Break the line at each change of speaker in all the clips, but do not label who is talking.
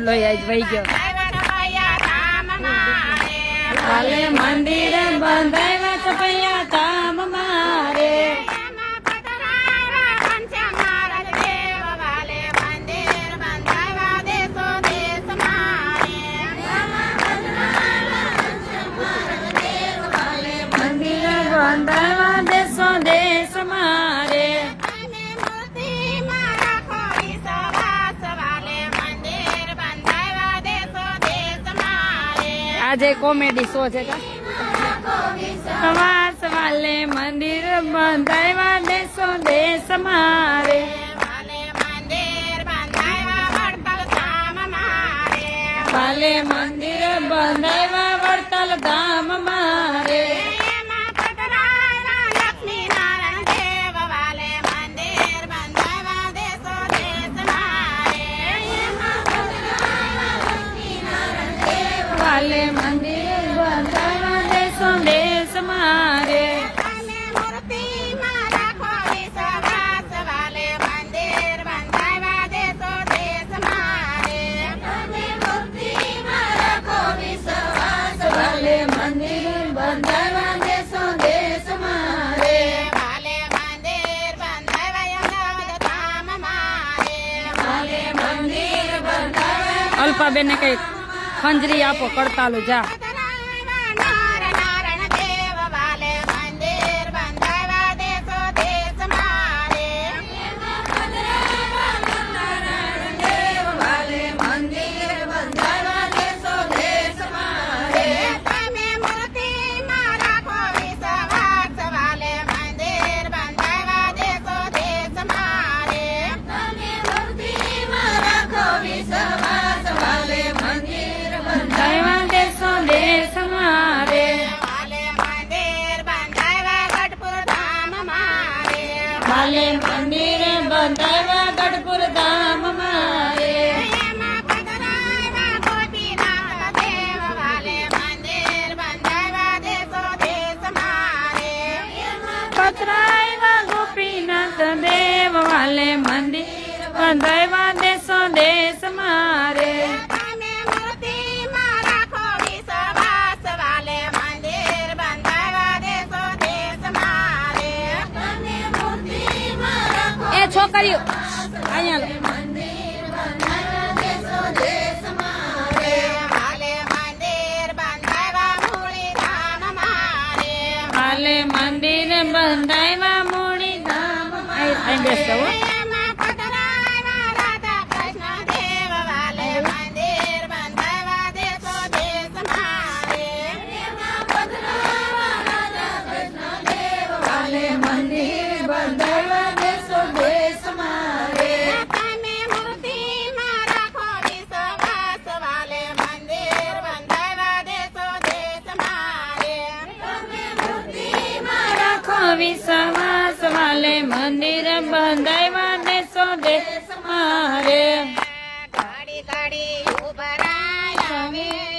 લોહી આજ વહી ગયો વાલે મંદિર બંધાવ્યા સપૈયા ધામ મારે બંધાવ્યા દેશો દેશ મારે આજે કોમેડી શો છે સવાસ વાલે મંદિર બંધાવ્યા દેશો દેશ મારે વાલે મંદિર બંધાવ્યા વડતાલ ધામ મારે વાલે મંદિર બંધાવ્યા દેશો દેશ મારે વાલે મંદિર બંધાવ્યા દેશો દેશ મારે વાલે મંદિર બંધાવ્યા અલ્પાબેન ને કઈ ખંજરી આપો કરતાલું જા વાલે મંદિર બંધાવ્યા ગઢપુર ધામ મારે પતરાવ્યા ગોપીનાથ દેવ વાલે મંદિર બંધાવ્યા દેશો દેશ મારે છોકરીઓ અહીંયા વાલે મંદિર બંધાવ્યા મૂળી ધામ અહીં બેસતો વિશ્વાસ વાલે મંદિર બંધાવ્યા દેશો દેશ મારે ઘડી ઘડી ઉભરાય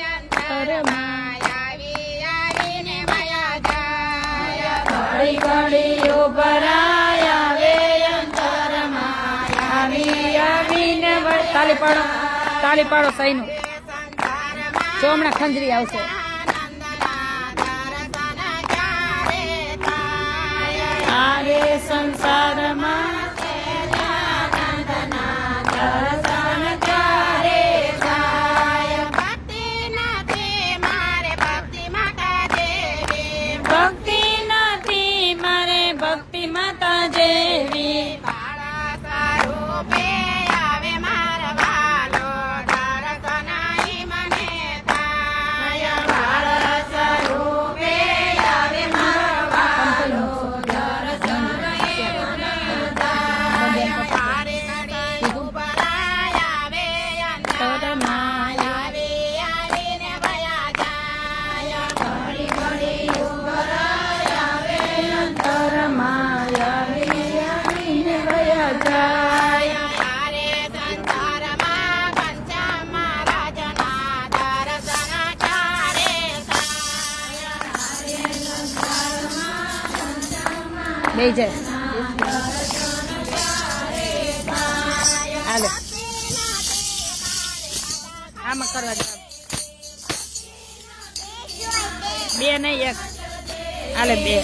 અંતરમાં આવીને વયા જાય ઘડી ઘડી ઉભરાય આવે અંતરમાં આવીને તાલી પાડો સહીનું જો હમણાં ખંજરી આવશે સંસારમાં દર્શન કરે જાય ભક્તિ નથી મારે ભક્તિ માતા જેવી ભક્તિ નથી મારે ભક્તિ માતા જેવી બાળા સ્વરૂપે આવે મારા વાલો દર્શન મને થાય બાળા સ્વરૂપે આવે મારા વાલો લઈ જાય હાલો આમાં કરવા જાવ. 2 નહીં 1. હાલે 2.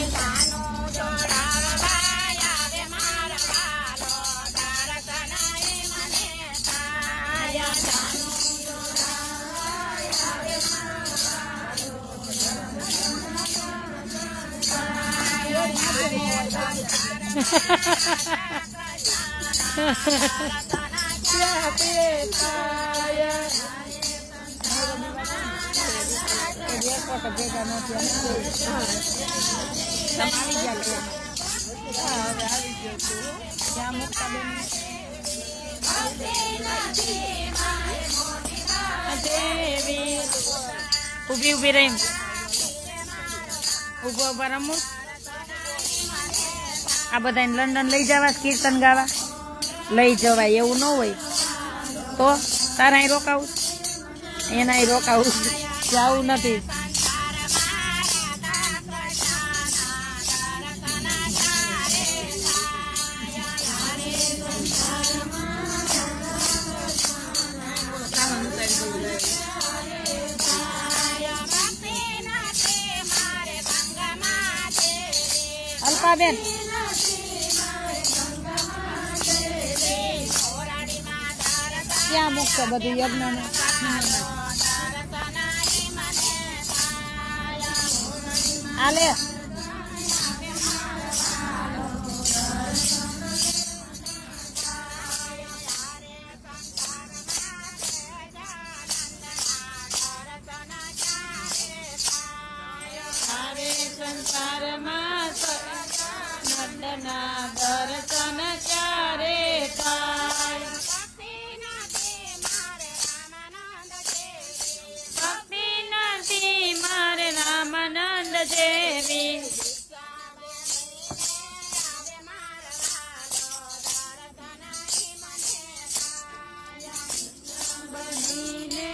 ઉભી ઉભી રહી ઉભા રમવું. આ બધાને લંડન લઈ જવા કીર્તન ગાવા લઈ જવાય એવું ન હોય તો તારા અહીં રોકાવું એના અહીં રોકાવું જવું નથી. અલ્પાબેન ક્યાં મૂકશે બધું યજ્ઞ આલે સંસારમાં નંદના દર્શન ક્યારે થાય. ભક્તિ નથી મારે રામાનંદ જેવી. બનીને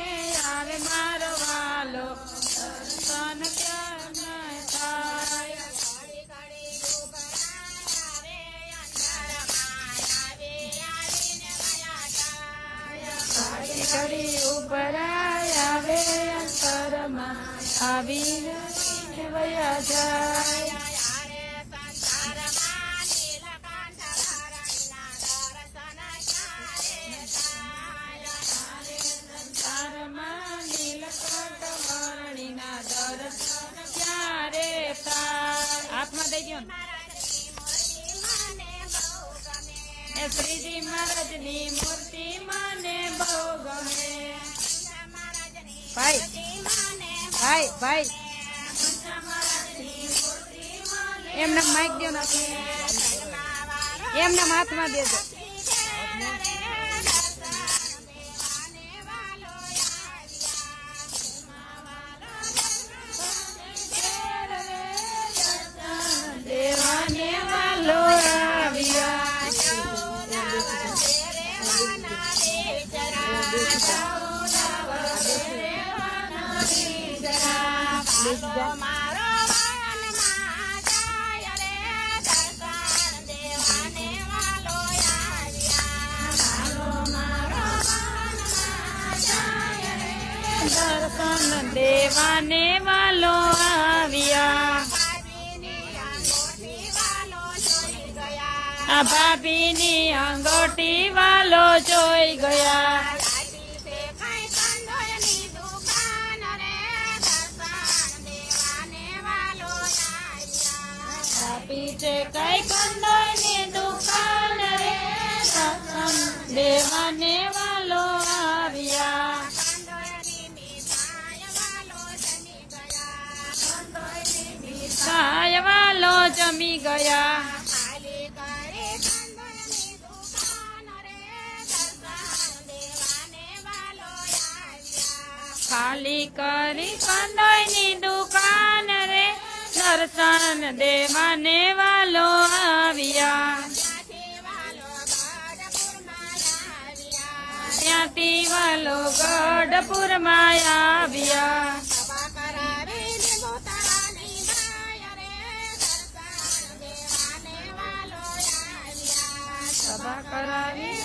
આવે મારો વાલો દર્શન ક્યાં થાય. ઘડી ઉભરાય આવે અંતરમાં આવીને વયા જાય. સંસારમાં નીલકંઠ વર્ણિના દર્શન ક્યારે થાય. હાથમાં દઈ ગયો એ શ્રીજી મહારાજની મૂર્તિ મને બહુ ગમે. ભાઈ ભાઈ ભાઈ એમને માઇક દો નથી એમને હાથમાં દેજો. દેવાને વાલો આવ્યા દર્શન દેવાને વાલો આવ્યા. આ ભાભીની અંગોઠી વાલો જોઈ ગયા. પીછે કઈ કંદોની દુકાન રે દર્શન દેવાને વાલો આવ્યા. સાય વાલો જમી ગયા. ખાલી કરી કંદોની દુકાન રે દર્શન દેવાને વાલો આવ્યા. ત્યાંથી વાલો ગઢપુરમાં આવ્યા. સભા કરાવી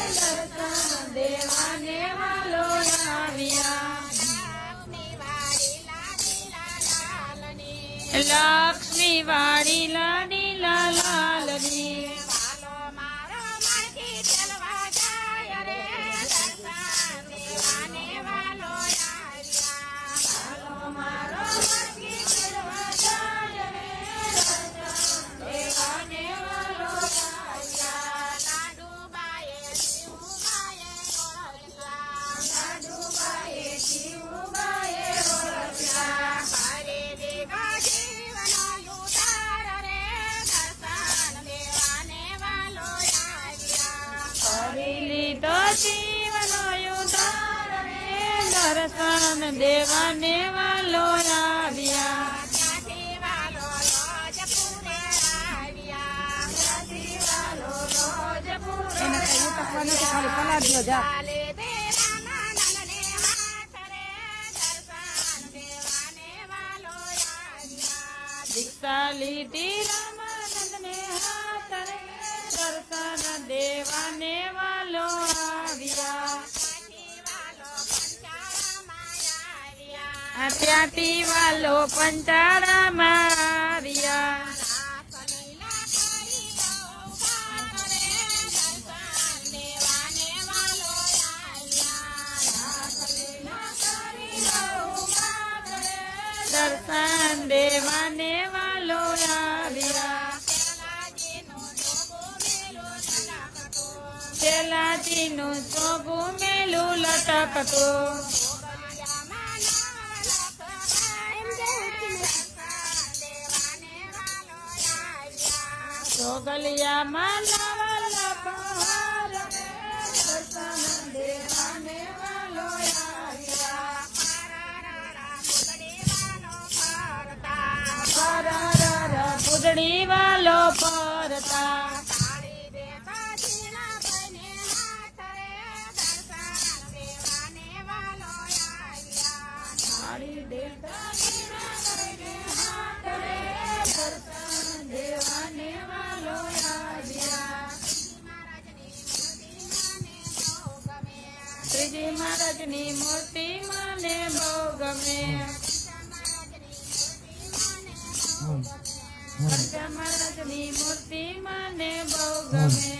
દર્શન દેવાને લક્ષ્મી વાળી લાડી લાલની દર્શન દેવાને વાલો આવ્યા એને કઈ ઉતકવા નથી ખાલી પલાળ્યો જા દીક્ષા લીધી રામાનંદને હાથ રે દર્શન દેવાને વાલો આવ્યા ત્યાંથી વાલો પંચાળામાં આવ્યા દર્શન દેવાને વાલો આવ્યા પેલાજીનું ચોગું મેલું લટકતું ચોગલિયામાં લાવાલા પહાર દર્શન દેવાને વાલો આવ્યા પુદડી વાલો ફરતા શ્રીજી મહારાજની મૂર્તિ મને બહુ ગમે મહારાજની મૂર્તિ મને બહુ ગમે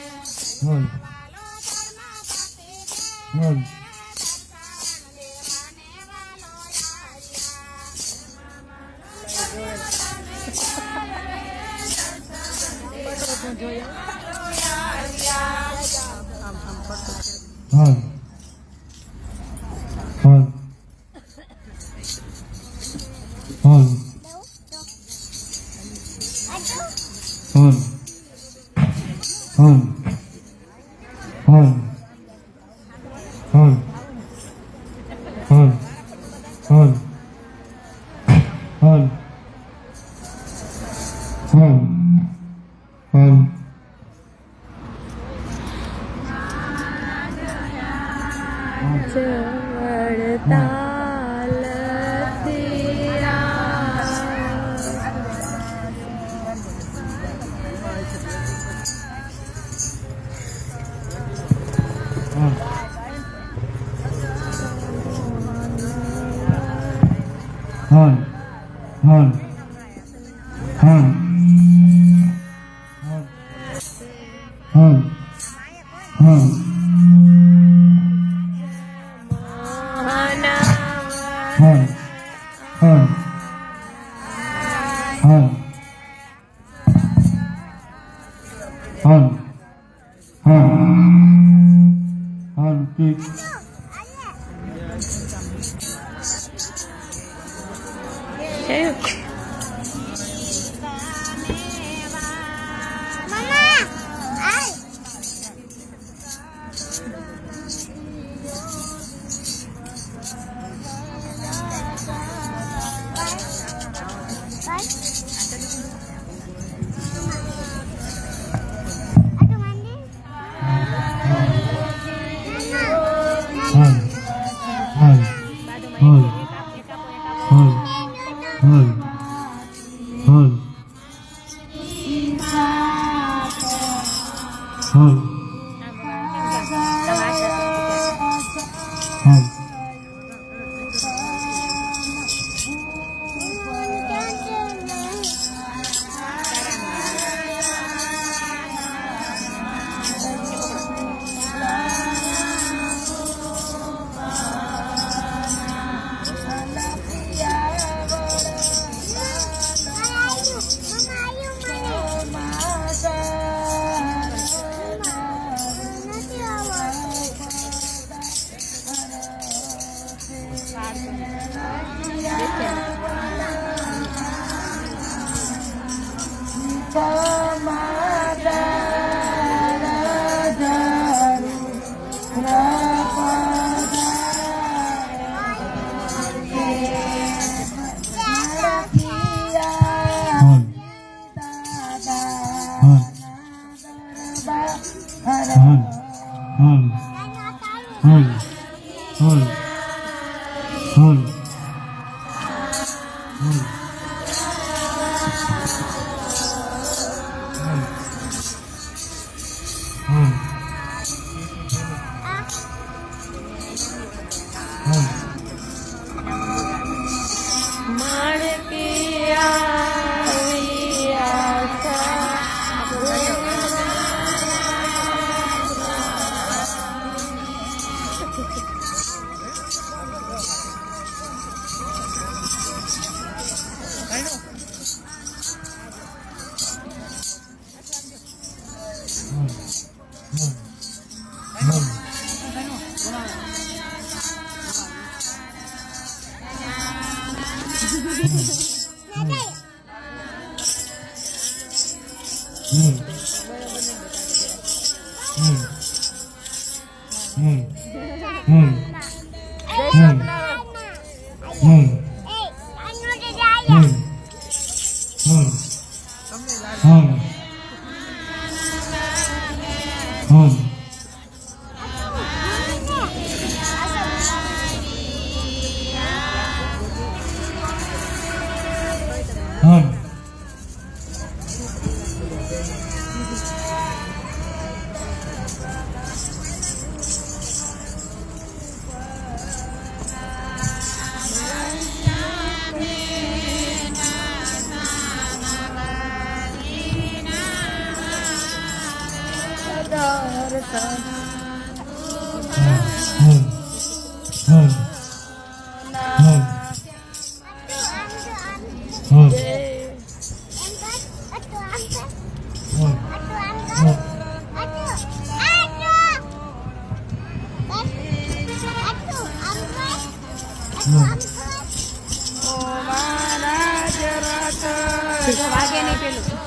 વાગે નહીં પેલું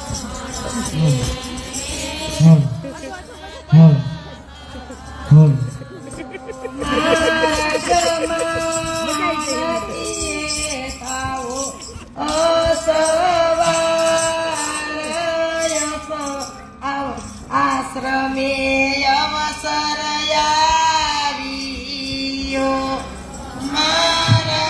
આશ્રમે અવસર આવ્યો મારા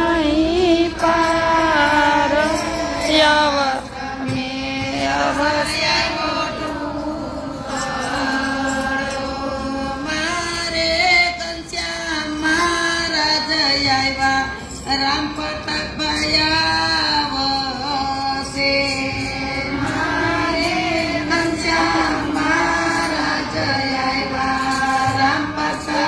નહીં પાર મારે ઘનશ્યામ મહારાજ આવ્યા રામ પટક ભયાવશે મારે ઘનશ્યામ મહારાજ આવ્યા રામ પટક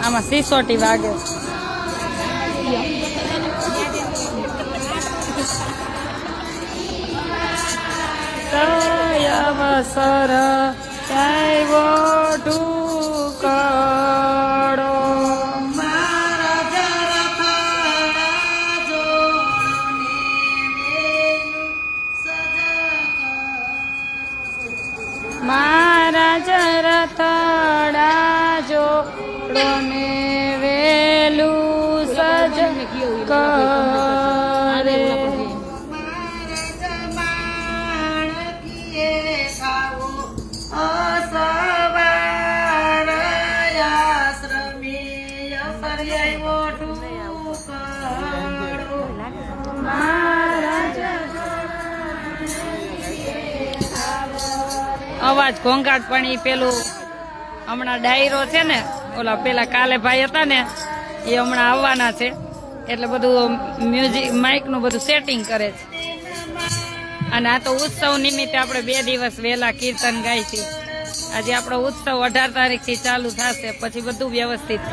આમાં સિસોટી વાગે અવસર ઢુકડો મારા જરા ખાડા જોને સજા મારા જરથડા જોડો ને વેલું સજ કરે અવાજ ઘોંઘાટ પણ ઈ પેલું હમણાં ડાયરો છે ને ઓલા પેલા કાલે ભાઈ હતા ને એ હમણાં આવવાના છે એટલે બધું મ્યુઝિક માઇક નું બધું સેટિંગ કરે છે અને આ તો ઉત્સવ નિમિત્તે આપણે 2 દિવસ વહેલા કીર્તન ગાય છે આજે આપણો ઉત્સવ 18 તારીખથી ચાલુ થશે પછી બધું વ્યવસ્થિત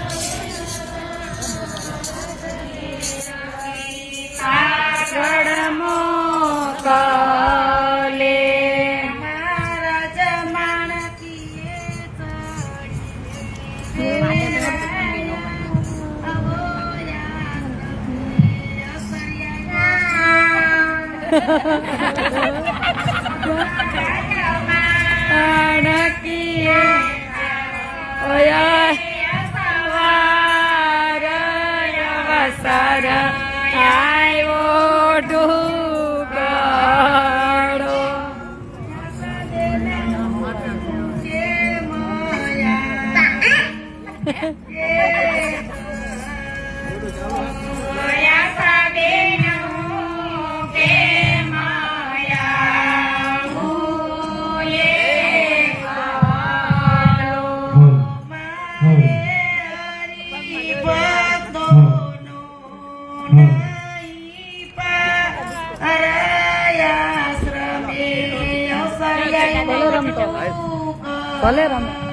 ભલે રમે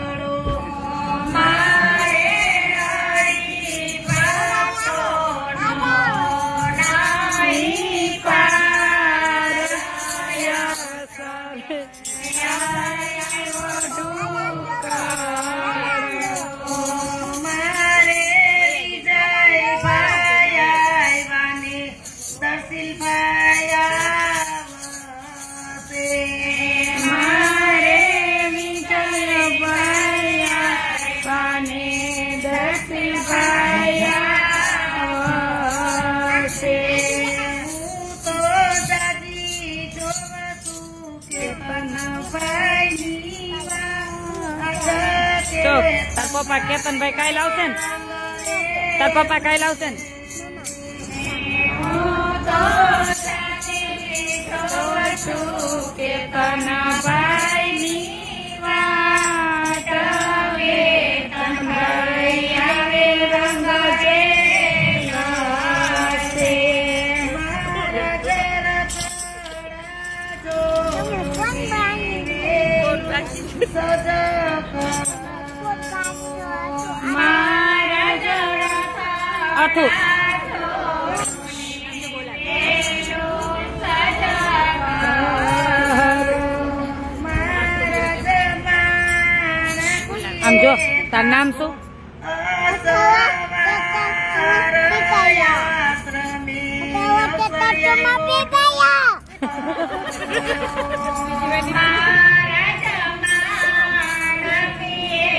તાર પપ્પા કેતનભાઈ કાઈ લાવશે ને તાર પપ્પા કાઈ લાવશે ને આઠું આમ જો તાર નામ શું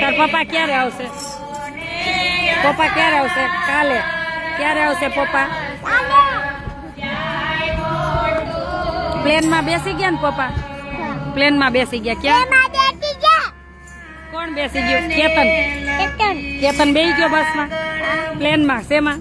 તાર પપ્પા ક્યારે આવશે પપ્પા ક્યારે આવશે કાલે ક્યારે આવશે પપ્પા પ્લેનમાં બેસી ગયા ને પપ્પા પ્લેનમાં બેસી ગયા ક્યાં કોણ બેસી ગયું કેતન કેતન બેસી ગયો બસમાં પ્લેનમાં શેમાં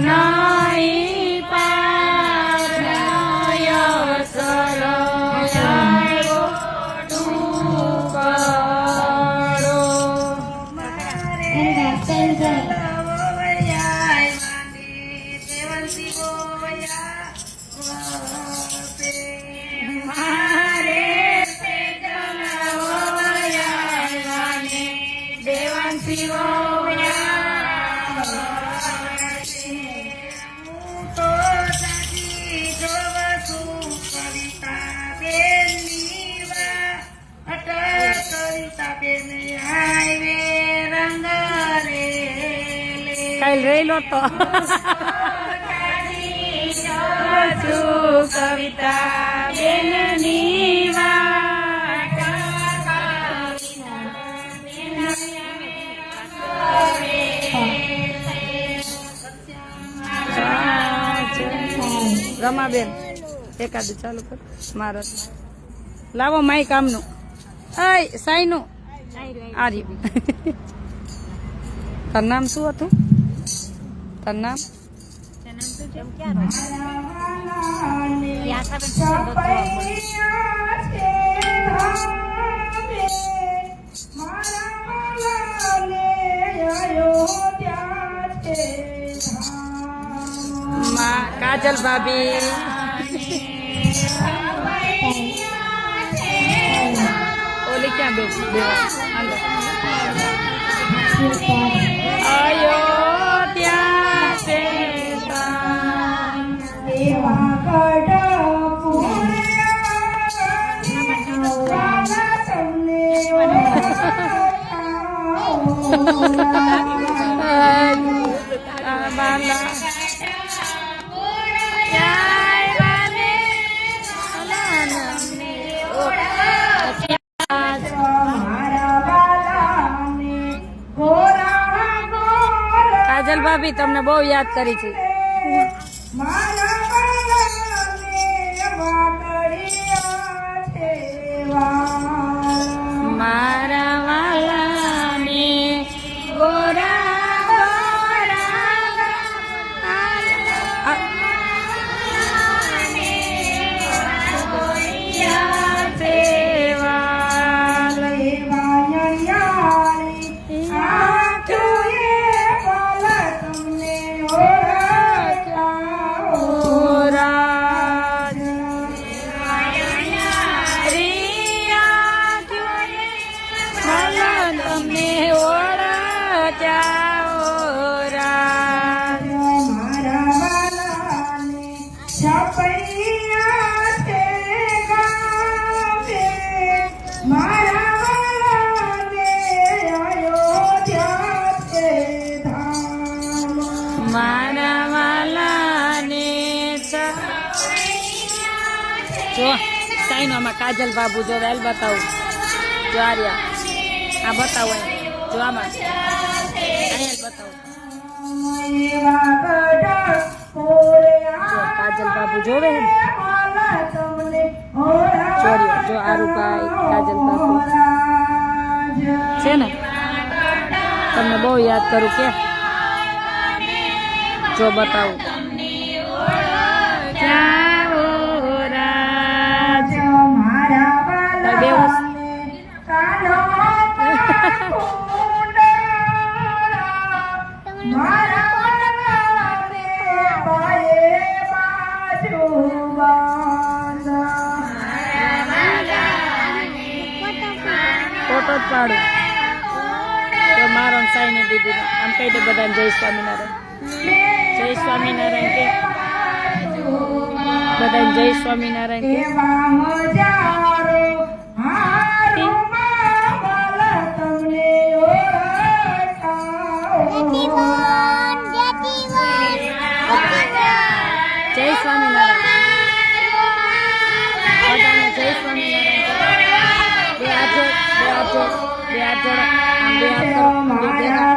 નહીં પારણય સરયો ટુકડો. કાલ રહેલો તો કવિતા બેનની વાત રમાબેન એકાદું ચાલુ કર મારા લાવો માઈ કામનું અય સાઈનું આર્યું. તાર નામ શું હતું? તાર નામ કાજલ ભાભી. ઓલી ક્યાં બેસ અંદર અયોધ્યા છે કાજલ ભાભી તમને બહુ યાદ કરી છે. મારા વાલાને ગોરા જો સાઈનો આમાં કાજલ બાબુ જો વેલ બતાવું જો આર્યા આ બતાવો જો આમાં બતાવું જો કાજલ બાબુ જોવે ચોર્યો જો આરુભાઈ કાજલ બાબુ છે ને તમને બહુ યાદ કરું કે જો બતાવું ફોટો જ પાડું તો મારો સાઈની દીદી આમ કહી દે બધાને જય સ્વામિનારાયણ. જય સ્વામિનારાયણ કે બધાને જય સ્વામિનારાયણ કે જય સ્વામિનારાયણ બધાને જય સ્વામિનારાયણ. બે હાથ જોડો આમ બે હાથ કરો બે ભેગા